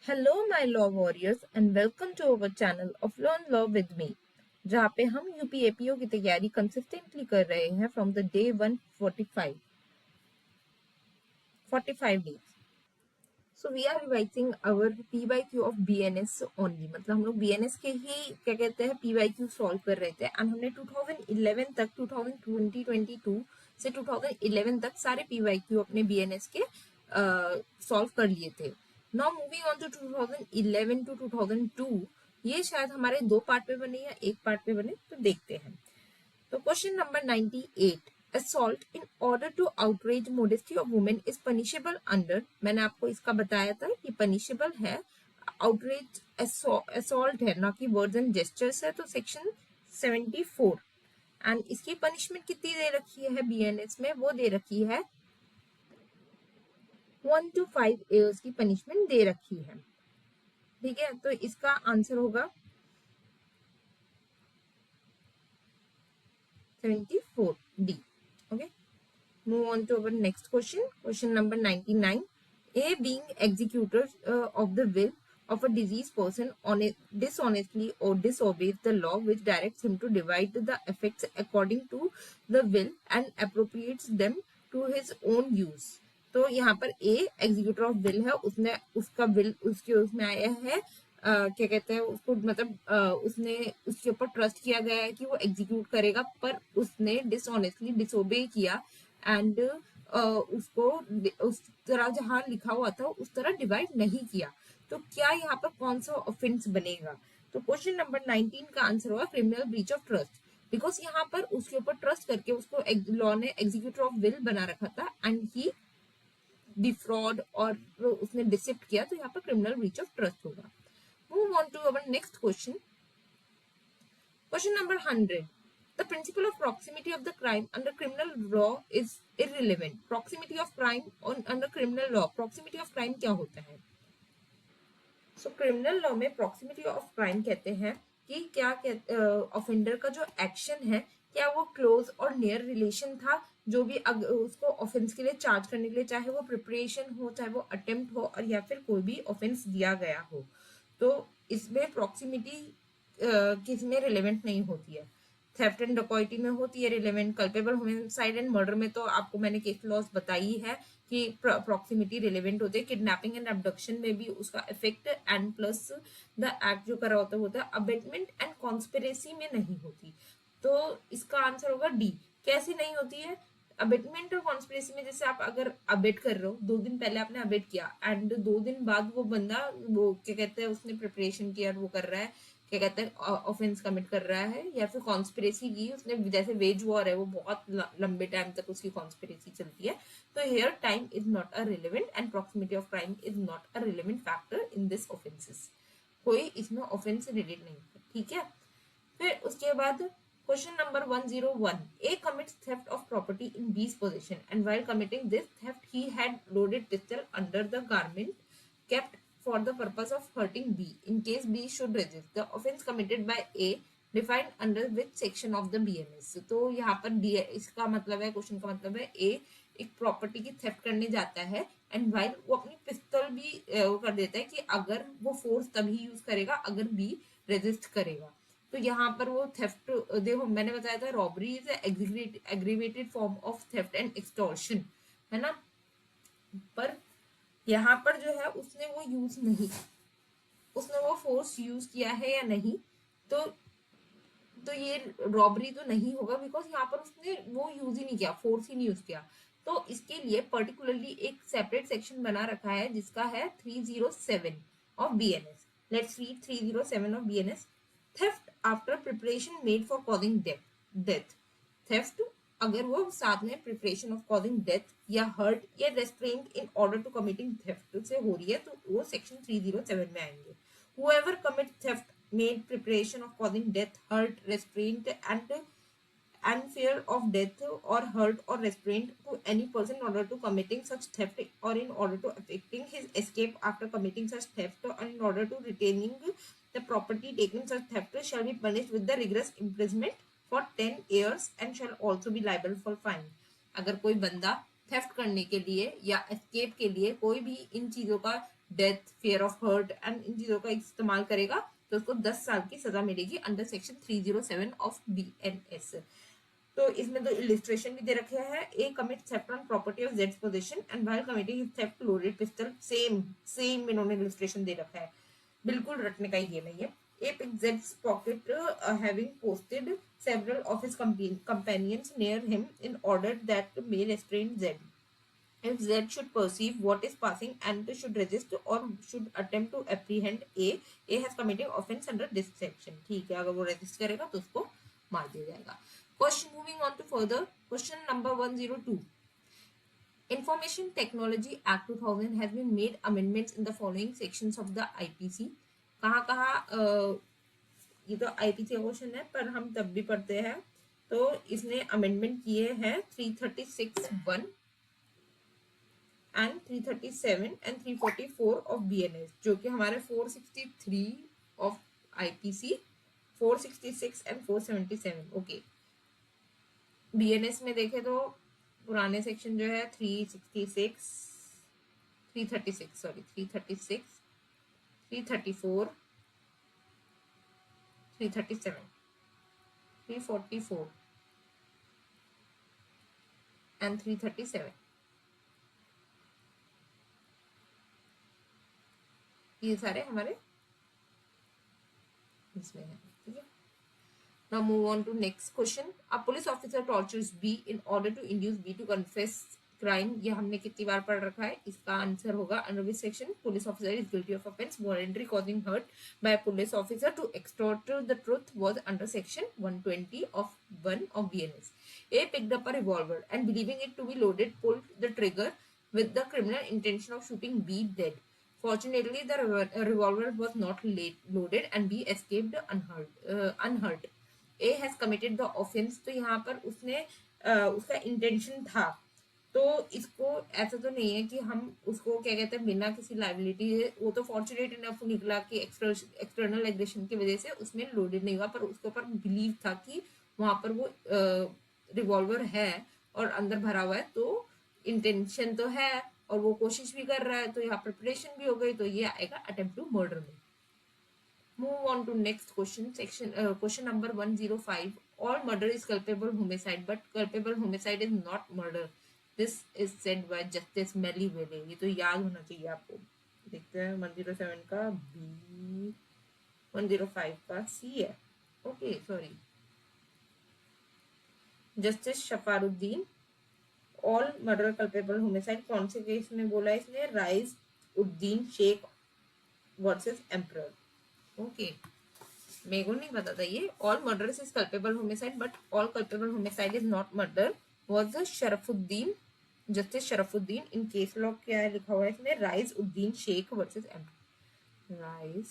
Hello my law warriors and welcome to our channel of learn law with me, जहाँ पे हम यूपीएपीओ की तैयारी कंसिस्टेंटली कर रहे हैं from the day 145 days. So we are revising our PYQ of BNS only, मतलब हम लोग बीएनएस के ही क्या कहते हैं पीवाईक्यू सॉल्व कर रहे थे एंड हमने 2011 तक 2022 से 2011 तक सारे पीवाईक्यू अपने बीएनएस के सॉल्व कर लिए थे। Now moving on to 2011 to 2002, ये शायद हमारे दो पार्ट में बने या एक पार्ट में बने, तो देखते हैं। तो question number 98, assault in order to outrage modesty of women is punishable under, मैंने आपको इसका बताया था कि punishable है, outrage assault है, ना कि words and gestures है, तो सेक्शन 74। एंड इसकी पनिशमेंट कितनी दे रखी है बीएनएस में, वो दे रखी है 1 to 5 years की पनिशमेंट दे रखी है। ठीक है, तो इसका आंसर होगा 74 D. Okay, move on to our next question. Question number 99. A being executor of the will of a deceased person dishonestly or disobeys the law which directs him to divide the effects according to the will and appropriates them to his own use. तो यहाँ पर A executor of will है, उसने उसका will उसके उसमें आया है, क्या कहते हैं उसको, मतलब उसने उसके ऊपर ट्रस्ट किया गया है कि वो एग्जीक्यूट करेगा, पर उसने डिसऑनेस्टली डिसोबे किया एंड उसको उस तरह जहां लिखा हुआ था उस तरह डिवाइड नहीं किया। तो क्या यहाँ पर कौन सा ऑफेंस बनेगा? तो क्वेश्चन नंबर 19 का आंसर होगा criminal breach of trust, because यहाँ पर उसके ऊपर ट्रस्ट करके उसको लॉ ने एग्जीक्यूटर ऑफ विल बना रखा था एंड ही डिफ्रॉड और उसने डिसिप्ट किया, तो यहाँ पर क्रिमिनल ब्रीच ऑफ ट्रस्ट होगा। Move on to our next question. Question number 100. The principle of proximity of the crime under criminal law is irrelevant. Proximity of crime under criminal law. Proximity of crime क्या होता है? So criminal law में proximity of crime कहते हैं कि क्या offender का जो एक्शन है क्या वो क्लोज और नियर रिलेशन था, जो भी उसको ऑफेंस के लिए चार्ज करने के लिए, चाहे वो प्रिपरेशन हो, चाहे वो अटेम्प्ट हो, और या फिर कोई भी ऑफेंस दिया गया हो, तो इसमें प्रॉक्सिमिटी किस में रिलेवेंट नहीं होती है। थेफ्ट एंड डकॉइटी में होती है relevant, culpable homicide and murder में तो आपको मैंने केस लॉस बताई है कि प्रॉक्सिमिटी रिलेवेंट होते हैं। किडनैपिंग एंड अबडक्शन में भी उसका effect and plus the act जो करा होता है अबेटमेंट एंड कॉन्स्पिरेसी में नहीं होती। तो इसका आंसर होगा डी। कैसे नहीं होती है? अबेटमेंट और कॉन्स्पिरेसी में जैसे आप अगर अबेट कर रहे हो, 2 दिन पहले आपने अबेट किया एंड 2 दिन बाद वो बंदा वो क्या कहते हैं उसने प्रिपरेशन किया और वो कर रहा है, क्या कहते हैं ऑफेंस कमिट कर रहा है, या फिर कॉन्स्पिरेसी की उसने, जैसे वेज वॉर है वो बहुत लंबे टाइम तक उसकी कॉन्स्पिरेसी चलती है, तो here time is not a relevant and proximity of crime is not a relevant factor in this offences. कोई इसमें ऑफेंस रिलेट नहीं है। ठीक है, फिर उसके बाद question number 101. A commits theft of property in B's possession and while committing this theft he had loaded pistol under the garment kept for the purpose of hurting B in case B should resist. The offense committed by A defined under which section of the BNS. तो यहाँ पर इसका मतलब है, question का मतलब है A एक प्रॉपर्टी की थेफ्ट करने जाता है एंड वाइल वो अपनी पिस्तौल भी वो कर देता है कि अगर वो फोर्स तभी यूज करेगा अगर बी रेजिस्ट करेगा। तो यहाँ पर वो थेफ्ट, देखो मैंने बताया था robbery is aggravated form of theft and extortion, है ना, पर यहाँ पर जो है उसने वो यूज नहीं, उसने वो फोर्स यूज किया है या नहीं, तो ये रॉबरी तो नहीं होगा, बिकॉज यहाँ पर उसने वो यूज ही नहीं किया, फोर्स ही नहीं यूज किया। तो इसके लिए पर्टिकुलरली एक सेपरेट सेक्शन बना रखा है जिसका है 307 of BNS. Let's read 307 of BNS. Theft after preparation made for causing death. Theft अगर वो साथ में प्रिपरेशन ऑफ कॉजिंग डेथ या हर्ट या restraint in order to committing theft से हो रही है तो वो सेक्शन 307 में आएंगे। Whoever commits theft made preparation of causing death, hurt, restraint, and fear of death or hurt or restraint to any person in order to committing such theft or in order to effecting his escape after committing such theft or in order to retaining the property taken such theft shall be punished with the rigorous imprisonment for 10 years and shall also be liable for fine. अगर कोई बंदा theft करने के लिए या escape के लिए कोई भी इन चीजों का death, fear of hurt and इन चीजों का इस्तेमाल करेगा तो उसको 10 साल की सजा मिलेगी अंडर सेक्शन 307 ऑफ BNS। तो इसमें 2 इलिस्ट्रेशन भी दे रखे हैं। A commit theft on property of जेड्स position and while committing theft loaded pistol, same इन्होंने इलिस्ट्रेशन दे रखा है, बिल्कुल रटने का ही गेम है ये। ए पिक जेड्स pocket having posted several of his companions near him in order that may restrain Z. If Z should perceive what is passing and should resist or should attempt to apprehend A has committed offense under this section। ठीक है, अगर वो resist करेगा तो उसको मार दिया जाएगा। Question moving on to further question number 102। Information Technology Act 2000 has been made amendments in the following sections of the IPC। कहाँ ये तो आईपीसी क्वेश्चन है पर हम तब भी पढ़ते हैं। तो इसने अमेंडमेंट किए हैं 336(1) एंड 337 एंड 344 ऑफ बीएनएस, जो कि हमारे 463 of IPC, 466 and 477। Okay, BNS में देखे तो पुराने सेक्शन जो है 336, 336 सॉरी 336, 334, 337, 344 and 337 ये सारे हमारे इसमें है। ठीक है, now move on to next question। A police officer tortures B in order to induce B to confess crime। ये हमने कितनी बार पढ़ रखा है, इसका आंसर होगा under which section police officer is guilty of offence voluntary causing hurt by police officer to extort the truth was under section 120 of 1 of BNS। A picked up a revolver and believing it to be loaded pulled the trigger with the criminal intention of shooting B dead। Fortunately the revolver was not loaded and B escaped unhurt। A has committed the offense। तो यहाँ पर उसने उसका intention था, तो इसको ऐसा तो नहीं है कि हम उसको क्या कहते हैं बिना किसी लाइबिलिटी, वो तो फॉर्चुनेट इनफ निकला कि एक्सटर्नल एग्रेशन की वजह से उसमें लोडेड नहीं हुआ, पर उसके ऊपर बिलीव था कि वहां पर वो रिवॉल्वर है और अंदर भरा हुआ है, तो इंटेंशन तो है और वो कोशिश भी कर रहा है, तो यहाँ प्रिपरेशन भी हो गई, तो ये आएगा अटेम्प्ट टू मर्डर में। Move on to next question section। Question number 105। All murder is culpable homicide but culpable homicide is not murder। This is said by Justice Melville। ये तो याद होना चाहिए आपको। देखते हैं 107 का B, 105 का C है। Okay sorry, justice Shafaruddin. All murder culpable homicide कौन से केस में बोला इसने? Raiz Uddin Sheikh versus Emperor. Okay, मेरे को नहीं पता था ये। All murders is culpable homicide but all culpable homicide is not murder was the Sharafuddin, justice Sharafuddin. In case law क्या है लिखा हुआ है इसमें? Raiz Uddin Sheikh versus Emperor. राइज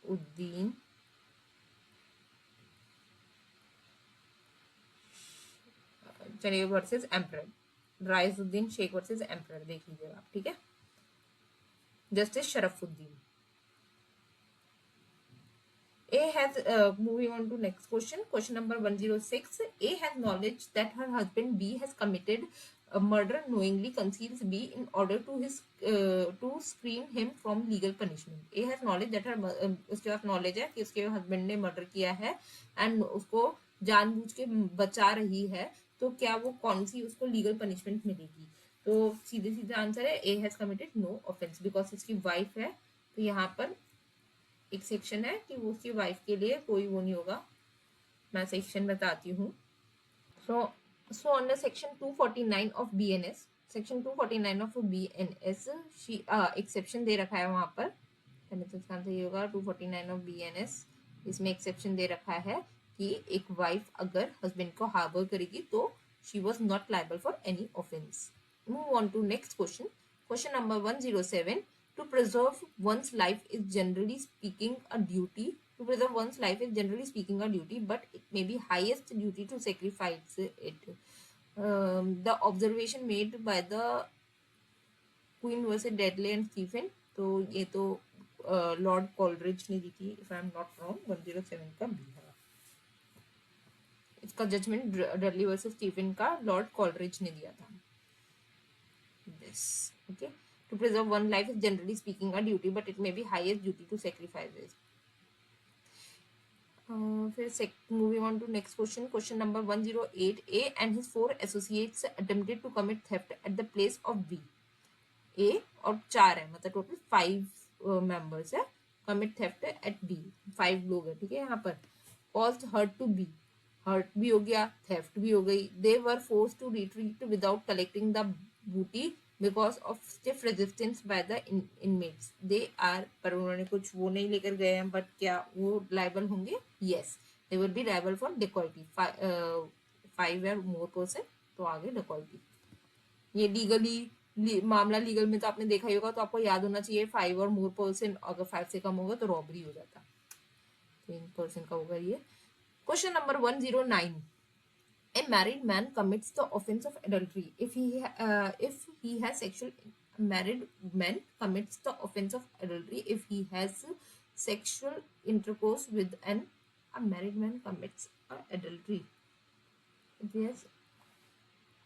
उद्दीन चलिए versus Emperor, Raiz Uddin Sheikh versus emperor देख लीजिएगा आप। ठीक है, Justice Sharafuddin। A has moving on to next question। Question number 106। A has knowledge that her husband B has committed a murder, knowingly conceals B in order to screen him from legal punishment। A has knowledge that her उसके पास knowledge है कि उसके husband ने murder किया है and उसको जानबूझ के बचा रही है, तो क्या वो कौन सी उसको लीगल पनिशमेंट मिलेगी? तो सीधे सीधे आंसर है A has committed no offence because इसकी वाइफ है। तो यहाँ पर एक सेक्शन है कि वो उसकी वाइफ के लिए कोई वो नहीं होगा, मैं सेक्शन बताती हूँ। So under section 249 of BNS, section 249 of BNS exception दे रखा है वहां पर, तो इसका आंसर ये होगा 249 ऑफ बीएनएस। इसमें एक्सेप्शन दे रखा है कि एक वाइफ अगर हस्बैंड को हार्बर करेगी तो she was not liable for any offence. Move on to next question। Question number 107। To preserve one's life is generally speaking a duty। To preserve one's life is generally speaking a duty, but it may be highest duty to sacrifice it। The observation made by the Queen versus Dudley and Stephen। तो ये तो Lord Coleridge ने दी थी, if I am not wrong। 107 का B है। इसका judgment Dudley versus Stephen का Lord Coleridge ने दिया था. This okay. To preserve one life is generally speaking a duty but it may be highest duty to sacrifice. फिर moving on to next question. Question number 108. A and his 4 associates attempted to commit theft at the place of B. A और 4 है, मतलब total 5 members है. Commit theft at B, 5 लोग है, ठीक है. यहाँ पर caused hurt to B, hurt भी हो गया, थेफ्ट भी हो गई. They were forced to retreat without collecting the booty because of stiff resistance by the inmates. They are, पर उन्होंने कुछ वो नहीं लेकर गए हैं, बट क्या वो लाइबल होंगे? Yes, they will be liable for dacoity. 5 या मोर पर्सन, तो आगे डेकॉइटी. ये लीगली मामला लीगल में तो आपने देखा ही होगा, तो आपको याद होना चाहिए 5 और मोर पर्सन. अगर 5 से कम होगा तो रॉबरी हो जाता. 3 पर्सन का होगा ये. Question number 109. A married man commits the offense of adultery if he has sexual married man commits the offense of adultery if he has sexual intercourse with an a married man commits adultery if he has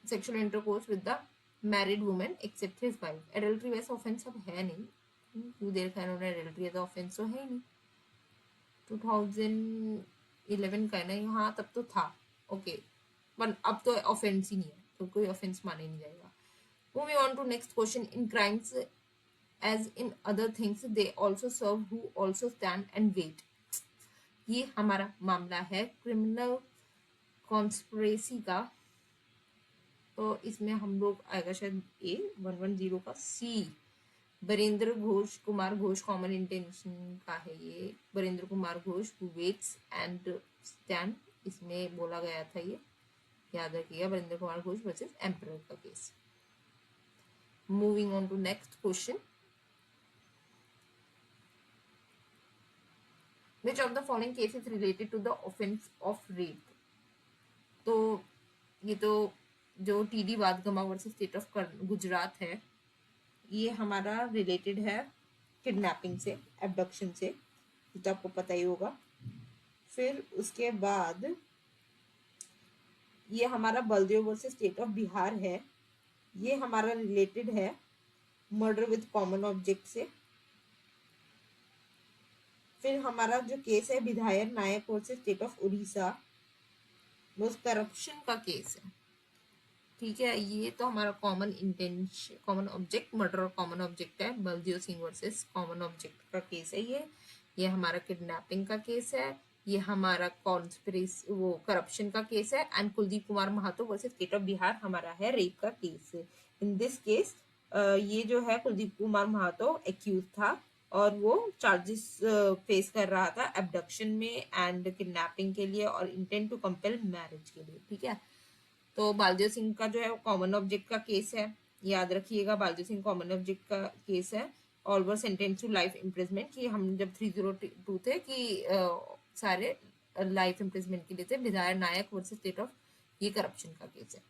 sexual intercourse with the married woman except his wife. Adultery वैसे offense अब है नहीं, क्यों दे रखा है उन्होंने adultery तो offense तो है ही नहीं. 2011 का है ना, हाँ तब तो था. ओके, पर अब तो ऑफेंस ही नहीं है, तो कोई ऑफेंस माने नहीं जाएगा. Moving on to next question. In crimes as in other things they also serve who also stand and wait. ये हमारा मामला है क्रिमिनल कॉन्स्पिरेसी का, तो इसमें हम लोग आएगा शायद ए 110 का C. Barendra Ghosh Kumar Ghosh common intention का है ये. Barendra Kumar Ghosh who waits and stand, इसमें बोला गया था ये, याद रखिएगा. बरेंद्र कुमार घोष वर्सेस एम्परर का case. Moving on to next question. Which of the following case is related to the offence of rape. तो ये तो जो TD Vadgama versus state of Gujarat है, ये हमारा रिलेटेड है किडनैपिंग से, एबडक्शन से, तो आपको पता ही होगा. फिर उसके बाद ये हमारा Baldev versus state of Bihar है, ये हमारा रिलेटेड है मर्डर विद कॉमन ऑब्जेक्ट से. फिर हमारा जो केस है विधायक Nayak versus state of Orissa, वो करप्शन का केस है, ठीक है. ये तो हमारा common intention, common object, murder और कॉमन ऑब्जेक्ट है. Baldev Singh versus common object का केस है ये हमारा किडनैपिंग का केस है. ये हमारा कॉन्स्पिरेसी वो करप्शन का केस है. And Kuldeep Kumar Mahato versus state of Bihar हमारा है रेप का केस. इन दिस केस ये जो है कुलदीप कुमार महातो एक्यूज था और वो चार्जेस फेस कर रहा था एबडक्शन में एंड किडनैपिंग के लिए और इंटेंट टू कंपेल मैरिज के लिए, ठीक है. तो बालदेव सिंह का जो है कॉमन ऑब्जेक्ट का केस है, याद रखिएगा. बालदेव सिंह कॉमन ऑब्जेक्ट का केस है. All were sentence to life imprisonment, कि हम जब 302 थे कि सारे लाइफ इम्प्रिजमेंट के लिए थे. विधायक नायक वर्सेस स्टेट ऑफ, ये करप्शन का केस है.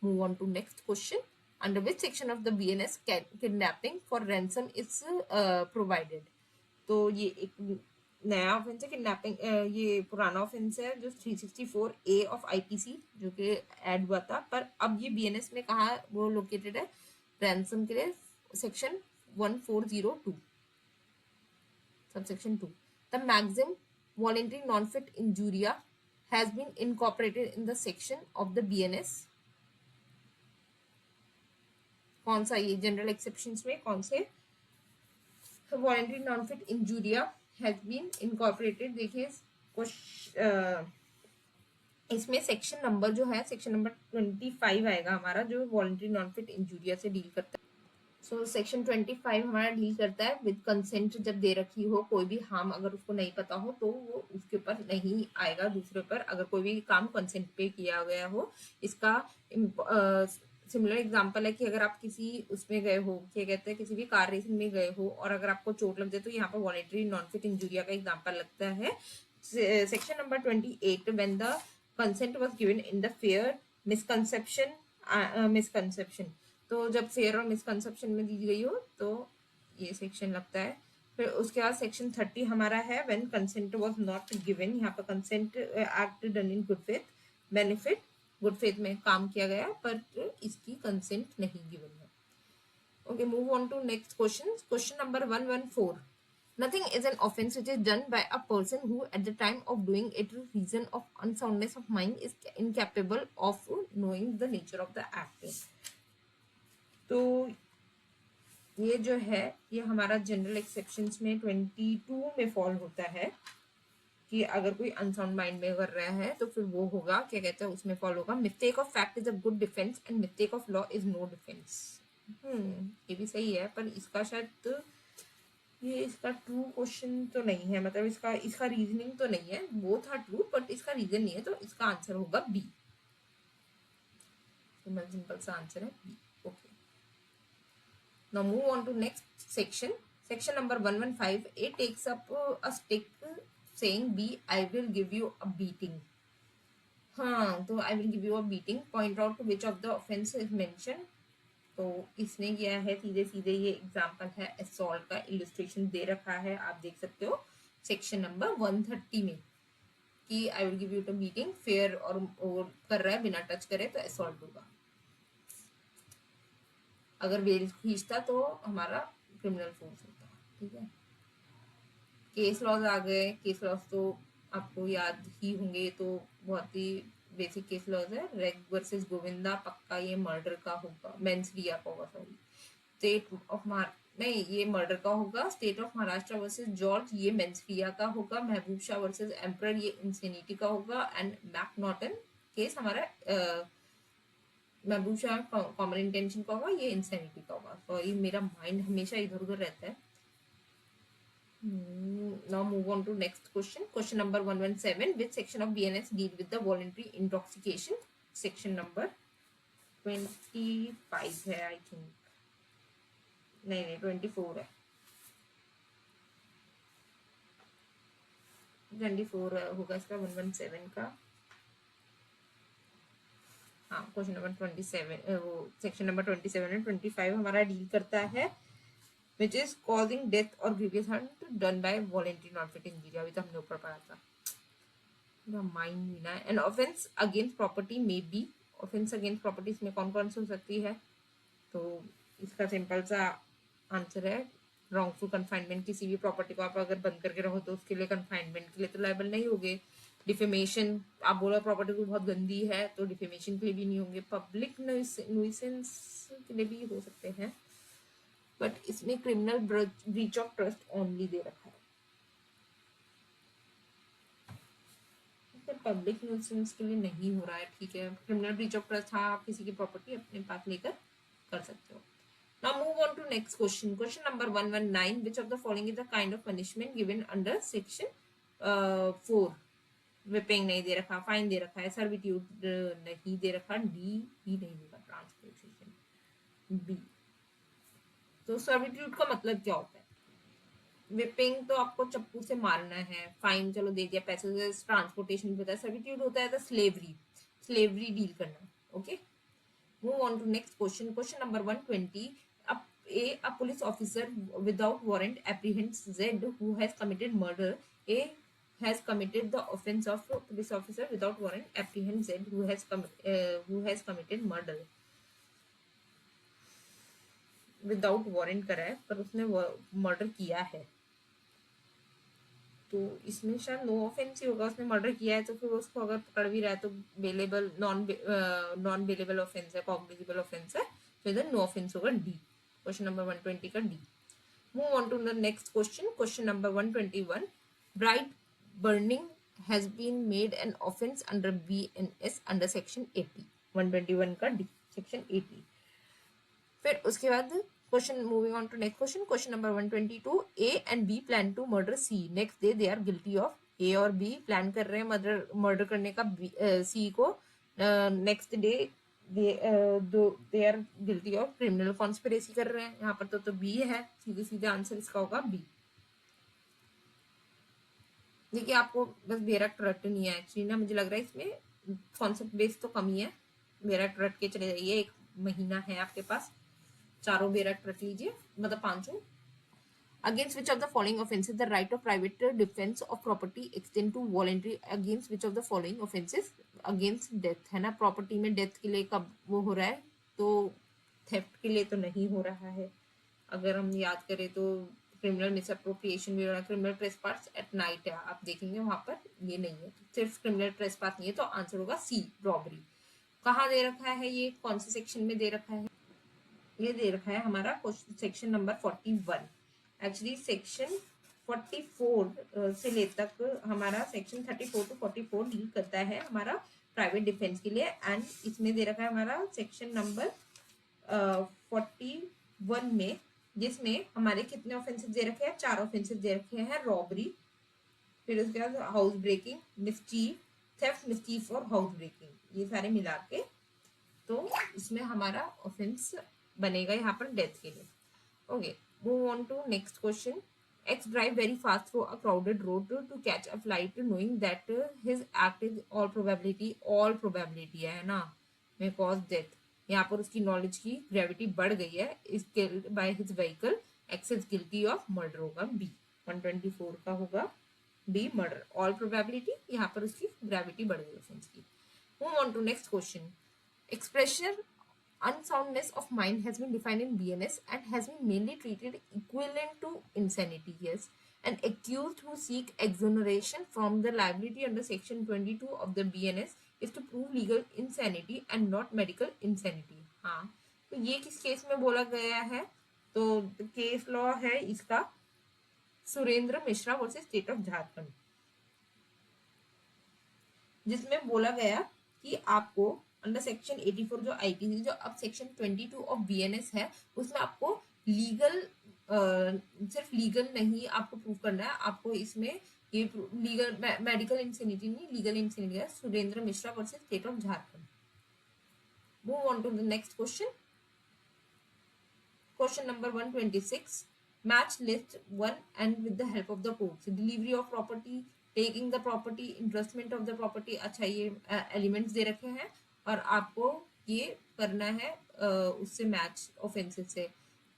Move on to next question. Under which section of the BNS kidnapping for ransom is provided. तो ये एक नया ऑफेंस है किडनैपिंग. ये पुराना ऑफेंस है जो 364A ऑफ IPC जो कि ऐड हुआ था, पर अब ये BNS में कहा वो लोकेटेड है रैंसम के लिए. Section 1402 subsection 2. The maximum voluntary non-fit injuria has been incorporated in the section of the BNS. कौन सा ये जनरल एक्सेप्शंस में कौन से voluntary non-fit injuria has been incorporated. देखिए इसमें सेक्शन नंबर जो है सेक्शन नंबर 25 आएगा हमारा, जो वॉलंटरी नॉन फिट इंजूरिया से डील करता है. सो सेक्शन 25 हमारा डील करता है विद कंसेंट. जब दे रखी हो कोई भी हार्म, अगर उसको नहीं पता हो तो वो उसके ऊपर नहीं आएगा, दूसरे पर. अगर कोई भी काम कंसेंट पे किया गया हो, इसका सिमिलर एग्जांपल है कि अगर आप किसी उसमें गए हो, क्या कहते हैं, किसी भी कार रेसिंग में गए हो और अगर आपको चोट लग जाए, तो यहाँ पर वॉलंटरी नॉन फिट इंजूरिया का एग्जांपल लगता है. Section number 28 when the consent was given in the fair misconception. तो जब फेयर और मिसकंसेप्शन में दी गई हो तो ये सेक्शन लगता है. फिर उसके बाद सेक्शन 30 हमारा है when consent was not given. यहाँ पर consent act done in good faith, benefit, good faith में काम किया गया पर इसकी कंसेंट नहीं गिवन है। Okay, move on to next question. Question number 114. Nothing is an offense which is done by a person who at the time of doing it reason of unsoundness of mind is incapable of knowing the nature of the act. तो ये जो है ये हमारा general exceptions में 22 में fall होता है कि अगर कोई अनसाउंड माइंड में कर रहा है तो फिर वो होगा क्या कहते हैं उसमें फॉल होगा mistake of fact is a good defence and mistake of law is no defence. ये भी सही है पर इसका शायद ये इसका ट्रू क्वेश्चन तो नहीं है, मतलब इसका इसका रीजनिंग तो नहीं है, वो था ट्रू बट इसका रीजन नहीं है, तो इसका आंसर होगा बी। सिंपल सा आंसर है B. Okay, now move on to next section. Section number 115. A takes up a stick saying B, I will give you a beating. हाँ, तो I will give you a beating. Point out which of the offense is mentioned. तो इसने किया है सीधे सीधे ये example है असॉल्ट का, इलिस्ट्रेशन दे रखा है आप देख सकते हो सेक्शन नंबर 130 में कि I will give you to beating, fair और कर रहा है बिना टच करे तो असॉल्ट होगा। अगर बेल खींचता तो हमारा क्रिमिनल फोर्स होता। ठीक है, केस लॉज आ गए। केस लॉज तो आपको याद ही होंगे, तो बहुत ही बेसिक केस लॉज है। रेग वर्सेस गोविंदा, पक्का ये मर्डर का होगा, मेंसरिया का होगा, सॉरी स्टेट ऑफ नहीं ये मर्डर का होगा। State of Maharashtra versus George ये मेंसरिया का होगा। महबूब शाह वर्सेस एम्परर ये इंसेनिटी का होगा। एंड मैकनॉटन केस हमारा महबूब शाह कॉमन इंटेंशन का होगा, ये इंसेनिटी का होगा। सॉरी मेरा माइंड हमेशा इधर उधर रहता है। Now move on to next question. Question number 117. Which section of BNS deal with the voluntary intoxication? Section number 25 है I think. नहीं 24 है। 24 होगा इसका 117 का। हाँ, क्वेश्चन नंबर 27 वो सेक्शन नंबर 27 एंड 25 हमारा डील करता है which is causing death or grievous harm done by voluntary non-fit injury। अभी तो हमने ऊपर पढ़ा था, माइंड नहीं ना। एंड ऑफेंस अगेंस्ट प्रॉपर्टी में बी, ऑफेंस अगेंस्ट प्रॉपर्टी इसमें कौन कौन सी हो सकती है, तो इसका सिंपल सा आंसर है रॉन्गफुल कन्फाइनमेंट। किसी भी प्रॉपर्टी को आप अगर बंद करके रहो तो उसके लिए कन्फाइनमेंट के लिए तो लायबल नहीं होंगे। डिफेमेशन, आप बोलो प्रॉपर्टी को बहुत गंदी है तो डिफेमेशन के लिए भी नहीं होंगे। पब्लिक न्यूइसेंस के लिए भी हो सकते हैं बट इसमें criminal breach of trust only they रखा है। पब्लिक न्यूसेंस के लिए नहीं हो रहा है, ठीक है। क्रिमिनल ब्रीच ऑफ ट्रस्ट हाँ आप किसी की प्रॉपर्टी अपने पास लेकर कर सकते हो। Now move on to next question. Question number 119. Which of the following is the kind of punishment given under section 4? whipping नहीं दे रखा, फाइन दे रखा है, सर्विट्यूड नहीं दे रखा, डी भी नहीं देगा, ट्रांसपोर्टेशन बी। तो सर्विट्यूड का मतलब क्या होता है? विपिंग तो आपको चप्पू से मारना है, फाइन चलो दे दिया, पैसे से ट्रांसपोर्टेशन होता है, सर्विट्यूड होता है तो स्लेवरी, स्लेवरी डील करना। Okay, move on to next question. Question number 120. A police officer without warrant apprehends Z who has committed murder. A has committed the offense of police officer without warrant apprehends Z who has committed murder. Without warrant करा है पर उसने murder किया है, तो इसमें शायद no offence ही होगा। उसने मर्डर किया है तो फिर उसको अगर पकड़ भी रहा है तो बेलेबल नॉन बेलेबल ऑफेंस है, कॉग्निजेबल ऑफेंस है, तो इधर नो ऑफेंस होगा, डी। क्वेश्चन नंबर 120 का D. Move on to the next question. Question number 121. Bride burning has been made an offence under BNS under section 80। 121 का D, section 80। फिर उसके बाद question, moving on to next question. Question number 122. A and B plan to murder C। Next day they are guilty of, A और B plan कर रहे हैं murder करने का C को। Next day they are guilty of criminal conspiracy कर रहे हैं। यहाँ पर तो B है, सीधे सीधे आंसर इसका होगा B। देखिए आपको बस बेरट रट नहीं है एक्चुअली ना, मुझे लग रहा है इसमें कॉन्सेप्ट बेस तो कम ही है। बेरट रट के चले जाइए, एक महीना है आपके पास, चारों बेरट रट लीजिए, मतलब 5 Against which of the following offenses the right of private defense of property extend to voluntary? Against which of the following offenses? Against death, है ना, प्रॉपर्टी में डेथ के लिए कब वो हो रहा है, तो थेफ्ट के लिए तो नहीं हो रहा है. अगर हम याद करें तो क्रिमिनल मिसअप्रोप्रिएशन भी हो रहा है. क्रिमिनल ट्रेसपास एट नाइट है, आप देखेंगे वहां पर ये नहीं है, तो सिर्फ क्रिमिनल ट्रेसपास नहीं है, तो आंसर होगा सी, रॉबरी. कहाँ दे रखा है ये, कौन से सेक्शन में दे रखा है? ये दे रखा है हमारा सेक्शन नंबर 41. एक्चुअली सेक्शन 44 से ले तक हमारा सेक्शन 34 टू 44 डील करता है हमारा प्राइवेट डिफेंस के लिए. एंड इसमें दे रखा है हमारा सेक्शन नंबर 41 में, जिसमें हमारे कितने ऑफेंसेस दे रखे हैं? 4 ऑफेंसेस दे रखे हैं. रॉबरी, फिर उसके बाद house breaking, mischief, theft, mischief और हाउस ब्रेकिंग, ये सारे मिला के तो इसमें हमारा ऑफेंस बनेगा यहाँ पर डेथ के लिए. Okay, move on to next question. X drive very fast through a crowded road to catch a flight, knowing that his act is all probability है ना, may cause death. यहाँ पर उसकी नॉलेज की ग्रेविटी बढ़ गई है. is killed by his vehicle. X is guilty of murder होगा B. 124 का होगा B, murder. all probability, यहाँ पर उसकी ग्रेविटी बढ़ गई ऑफेंस की. Move on to next question. Expression unsoundness of mind has been defined in BNS and has been mainly treated equivalent to insanity. Yes, an accused who seek exoneration from the liability under section 22 of the BNS is to prove legal insanity and not medical insanity. हाँ, तो ये किस case में बोला गया है? तो case law है इसका Surendra Mishra versus state of Jharkhand, जिसमें बोला गया कि आपको अंडर सेक्शन 84 जो आईपीसी, जो अब सेक्शन 22 ऑफ बीएनएस है, उसमें आपको लीगल सिर्फ लीगल नहीं आपको प्रूव करना है, आपको इसमें ये लीगल मेडिकल इंसेनिटी नहीं, लीगल इंसेनिटी है. Surendra Mishra versus state of Jharkhand. Move on to the next question. Question number 126. Match list 1 and with the help of the codes. Delivery of property, taking the property, entrustment of the property. अच्छा, ये elements they रखे हैं और आपको ये करना है उससे मैच ऑफेंसेस से.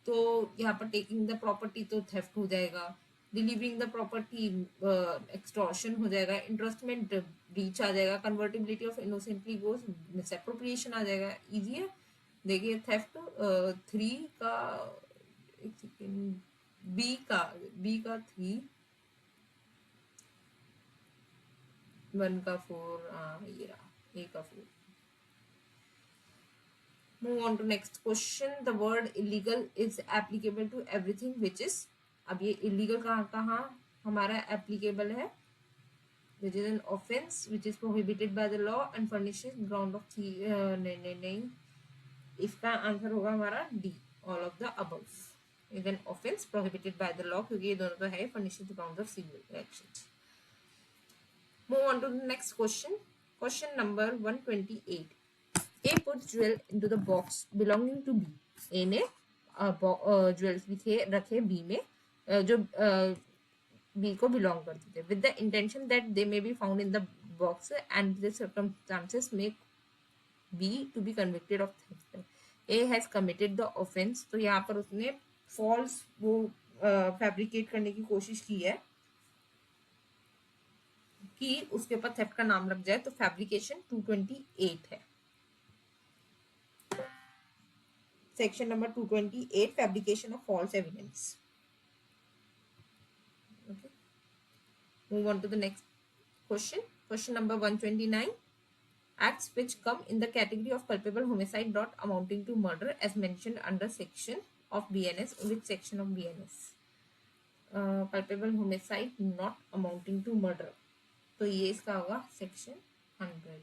तो यहाँ पर टेकिंग द प्रॉपर्टी तो थेफ्ट हो जाएगा, डिलीवरिंग द प्रॉपर्टी एक्सटॉर्शन हो जाएगा, इंटरेस्टमेंट ब्रीच आ जाएगा, convertibility of innocently goes misappropriation आ जाएगा. इजी है. देखिए थेफ्ट 3 का, एक सेकेंड, बी का 3, 1 का 4, ये रहा, ए का 4. Move on to next question. The word illegal is applicable to everything which is. अब ये illegal कहाँ हमारा applicable है? Which is an offense which is prohibited by the law and furnishes ground of नहीं, इसका आंसर होगा हमारा D, all of the above. Is an offense prohibited by the law, क्योंकि ये दोनों तो है, furnishes ground of civil actions. Move on to the next question. Question number 128. A puts jewel into the box belonging to B. A ने jewels भी थे रखे B में, जो B को बिलोंग करते थे, with the intention that they may be found in the box and the circumstances make B to be convicted of theft. A has committed the offense. तो यहाँ पर उसने फॉल्स वो फैब्रिकेट करने की कोशिश की है कि उसके ऊपर थेफ्ट का नाम लग जाए, तो फैब्रिकेशन 228 है. Section number 228, fabrication of false evidence. Okay. Move on to the next question. Question number 129. Acts which come in the category of culpable homicide not amounting to murder as mentioned under section of BNS. Which section of BNS? Culpable homicide not amounting to murder. तो ये इसका होगा section 100.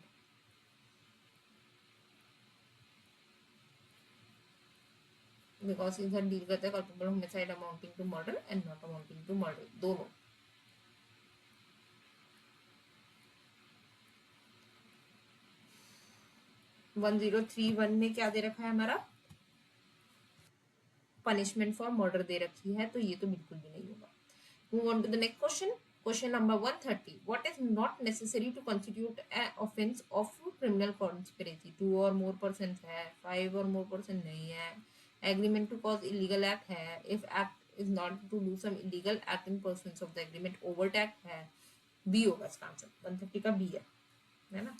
Because इधर deal करता है culpable homicide amounting to murder and not amounting to murder, दोनों. One 1031 में क्या दे रखा है हमारा? पनिशमेंट फॉर मर्डर दे रखी है, तो ये तो बिल्कुल भी नहीं होगा. Move on to the next question. Question number 130. What is not necessary to constitute an offence of criminal conspiracy? 2 और मोर पर्सन है, 5 और मोर पर्सन नहीं है, agreement to cause illegal act है, if act is not to do some illegal act in pursuance of the agreement. Overt act है, B होगा इसका answer, 130 का बी है ना।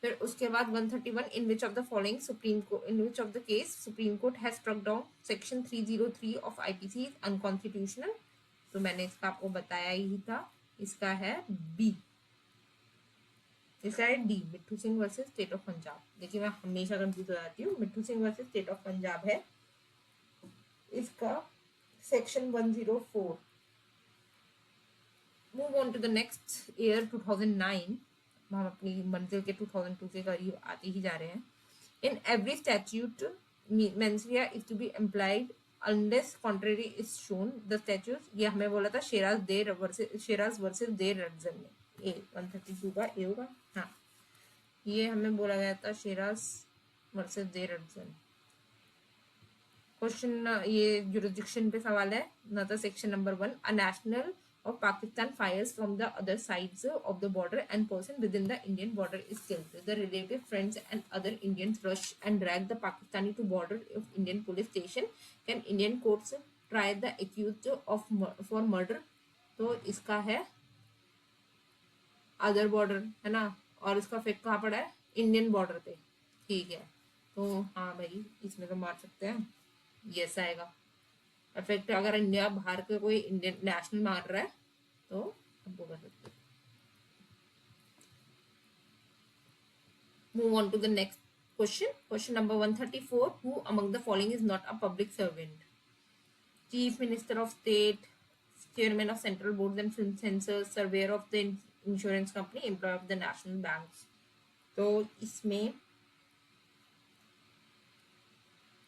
फिर उसके बाद 131, in which of the following supreme court, in which of the case supreme court has struck down section 303 of IPC is unconstitutional. तो मैंने इसका आपको बताया ही था, इसका है बी, इसका है D, Mitthu Singh versus state of Punjab. देखिए मैं हमेशा कंफ्यूज हो जाती हूँ, Mitthu Singh versus state of Punjab है इसका section 104। Move on to the next year 2009, हम अपनी मंजिल के 2002 के करीब आते ही जा रहे हैं। In every statute mens rea is to be employed unless contrary is shown the statute. ये हमें बोला था शेराज वर्सेस देर रडजन में, ए 132 का ए होगा। हाँ, ये हमें बोला गया था शेराज वर्सेस देर रडजन। क्वेश्चन ये जुरिडिक्शन पे सवाल है ना, था section number 1, a national of Pakistan fires from the other sides of the border and person within the Indian border is killed. The relative friends and other Indians rush and drag the Pakistani to border of Indian police station. Can Indian courts try the accused of for murder? तो इसका है other border है ना, और इसका effect कहाँ पड़ा है, इंडियन बॉर्डर पे। ठीक है, तो हाँ भाई इसमें तो मार सकते हैं, यस आएगा। इफेक्ट अगर इंडिया बाहर के कोई इंडियन नेशनल मार रहा है तो हमको कर सकते हैं। Move on to the next question, question number 134, who among the following is not a public servant? Chief minister of state, chairman of central board and censor, surveyor of the insurance company, employ of the national bank. तो इसमें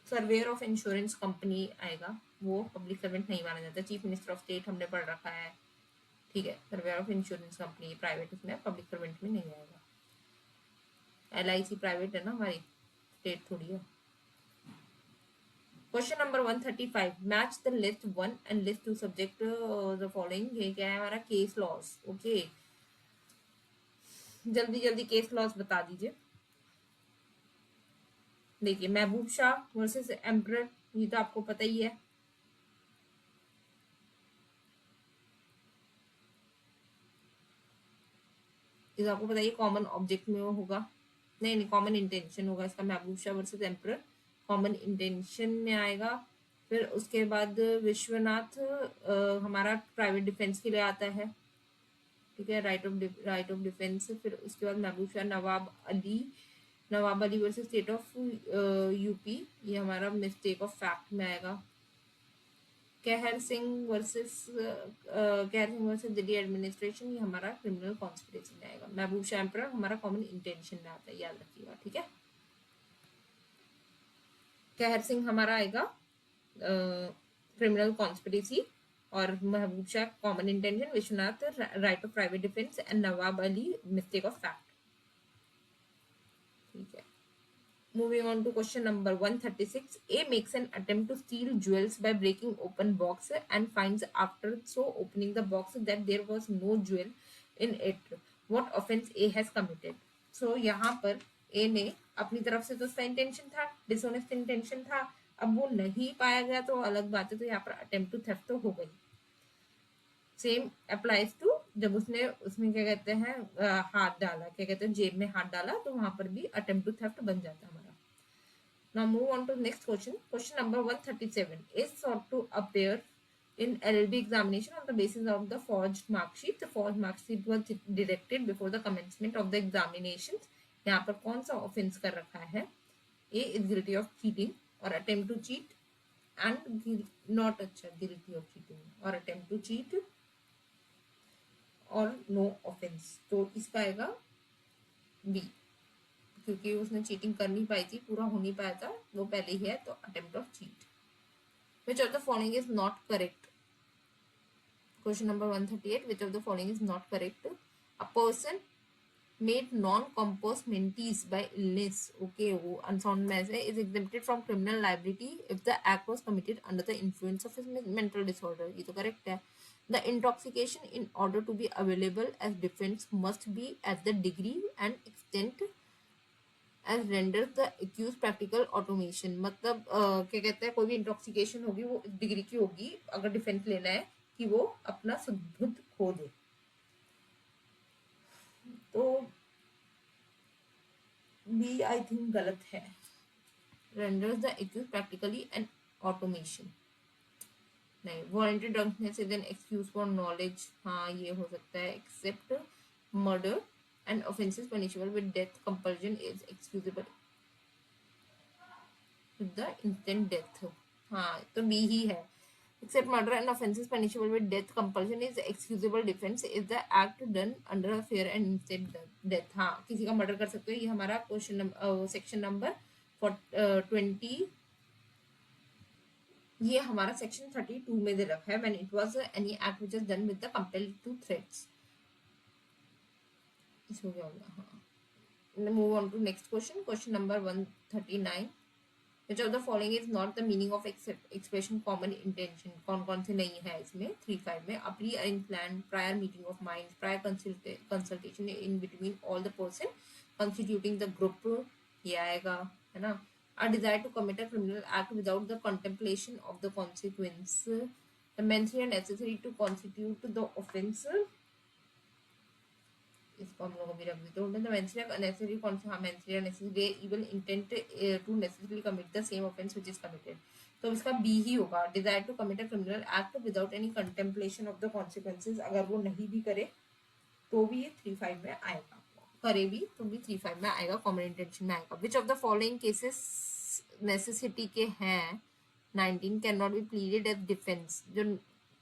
surveyor of insurance company आएगा, वो public servant नहीं माना जाता। Chief minister of state हमने पढ़ रखा है, ठीक है। Surveyor of insurance company private, इसमें पब्लिक सर्वेंट में नहीं आएगा। LIC प्राइवेट है ना हमारी, स्टेट थोड़ी है। Question number 135, match the list 1 and list 2 subject the following. ये क्या है हमारा, केस लॉस। ओके, जल्दी जल्दी केस लॉस बता दीजिए। देखिए महबूब शाह वर्सेस एम्परर, ये तो आपको पता ही है। ये तो आपको पता ही, कॉमन ऑब्जेक्ट में वो होगा, नहीं कॉमन इंटेंशन होगा इसका। महबूब Shah versus emperor common intention में आएगा। फिर उसके बाद विश्वनाथ हमारा प्राइवेट डिफेंस के लिए आता है, ठीक है, राइट ऑफ डिफेंस। फिर उसके बाद Mahboob Shah Nawab Ali versus state of UP, ये हमारा मिस्टेक ऑफ फैक्ट में आएगा। कहर सिंह वर्सेस दिल्ली एडमिनिस्ट्रेशन, ये हमारा क्रिमिनल कॉन्स्पिरेसी में आएगा। महबूब शाह एम्परर हमारा कॉमन इंटेंशन में आता है, याद रखिएगा, ठीक है। कहर सिंह हमारा आएगा क्रिमिनल कॉन्स्पिरेसी, और महबूब Shah common intention, Vishwanath right of private defence and Nawab Ali mistake of fact, ठीक है। Moving on to question number 136, A makes an attempt to steal jewels by breaking open box and finds after so opening the box that there was no jewel in it. What offense A has committed? So यहाँ पर A ने अपनी तरफ से तो उसका intention था, dishonest intention था, अब वो नहीं पाया गया तो अलग बात है, तो यहाँ पर अटेम्प्ट टू थेफ्ट तो हो गई। सेम अप्लाइज टू जब उसने उसमें क्या कहते हैं हाथ डाला, क्या कहते हैं जेब में हाथ डाला, तो वहां पर भी अटेम्प्ट टू थेफ्ट बन जाता है हमारा। Now move on to next question. Question number 137 is sought to appear in LLB examination on the basis of the forged mark sheet. The forged mark sheet was directed before the commencement of the examinations. यहाँ पर कौन सा offence कर रखा है? A is guilty of cheating or attempt to cheat and not guilty of cheating or attempt to cheat और no offense. तो इसका आएगा B, क्योंकि उसने चीटिंग कर नहीं पाई थी, पूरा हो नहीं पाया था, वो पहले ही है, तो attempt of cheat. Which of the following is not correct? Question number 138, which of the following is not correct? A person made non compos mentis by illness, okay, वो अनसाउंडनेस है, is exempted from criminal liability if the act was committed under the influence of mental disorder, ये तो correct है। The intoxication in order to be available as defense must be at the degree and extent as render the accused practical automation, मतलब क्या कहते हैं, कोई भी intoxication होगी वो इस डिग्री की होगी अगर डिफेंस लेना है कि वो अपना सुध खो दे। तो बी आई थिंक गलत है, renders the accused practically and automation नहीं। Voluntary drunkenness is an excuse for knowledge, हाँ ये हो सकता है। Except murder and offences punishable with death compulsion is excusable with the instant death, हाँ तो बी ही है। Except murder and offences punishable with death compulsion is excusable defence is the act done under fear and instant death, हाँ किसी का murder कर सकते हो। ये हमारा क्वेश्चन नंबर सेक्शन नंबर 20, ये हमारा सेक्शन 32 में दे रखा है। When it was any act which is done with the compelled to threats, इसको क्या होगा, हाँ। Move on to next question, question number 139, which of the following is not the meaning of expression common intention, कौन कौन से नहीं है इसमें 3-5 में। a pre-arranged plan, prior meeting of minds, prior consultation in between all the person constituting the group, ये आएगा, है ना। a desire to commit a criminal act without the contemplation of the consequence, the means are necessary to constitute the offense, इसको हम लोग अभी रख देते हैं। मेंशन नेसेसरी कौन सा, हाँ mention necessary even intent to necessary commit the same offence which is committed, तो इसका बी ही होगा। Desire to commit a criminal act without any contemplation of the consequences, अगर वो नहीं भी करे तो भी ये 3-5 में आएगा, करे भी तो भी 3-5 में आएगा, कॉमन इंटेंशन में आएगा। Which of the following cases necessity के हैं 19 can not be pleaded as defence, जो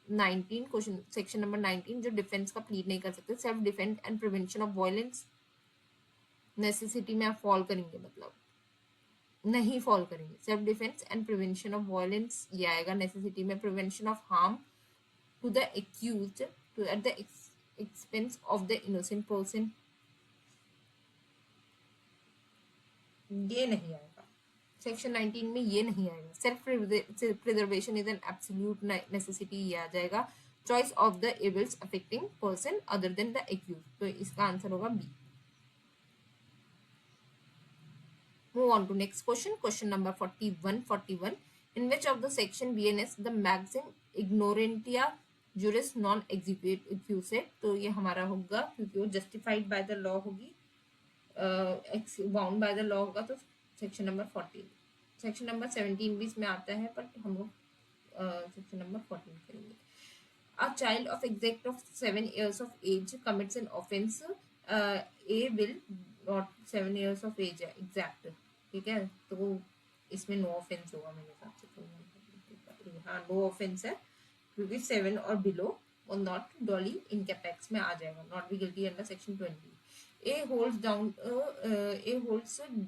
19 क्वेश्चन सेक्शन नंबर 19 जो डिफेंस का प्लीड नहीं कर सकते। Self defence and prevention of violence necessity में आप फॉल करेंगे, मतलब नहीं फॉल करेंगे। Self defence and prevention of violence ये आएगा नेसेसिटी में। Prevention of harm to the accused to at the expense of the innocent person, ये नहीं आएगा सेक्शन 19 में, ये नहीं आएगा। Self preservation is an absolute necessity, ये आ जाएगा। Choice of the evils affecting person other than the accused, तो इसका आंसर होगा B. Move on to next question, question number 41 in which of the section BNS the maxim ignorantia juris non excusat, तो ये हमारा होगा क्योंकि वो justified by the law होगी, बाउंड बाय द लॉ होगा, तो सेक्शन नंबर 14। सेक्शन नंबर 17 भी इसमें आता है बट हम लोग सेक्शन नंबर 14 करेंगे। A child of exact of 7 years of age commits an offense, A will not 7 years of age है exact, ठीक है, तो इसमें नो ऑफेंस होगा मेरे हिसाब से, तो हाँ नो ऑफेंस है क्योंकि 7 और बिलो और नॉट डॉली इन कैपेक्स में आ जाएगा, not be guilty under section 20। A holds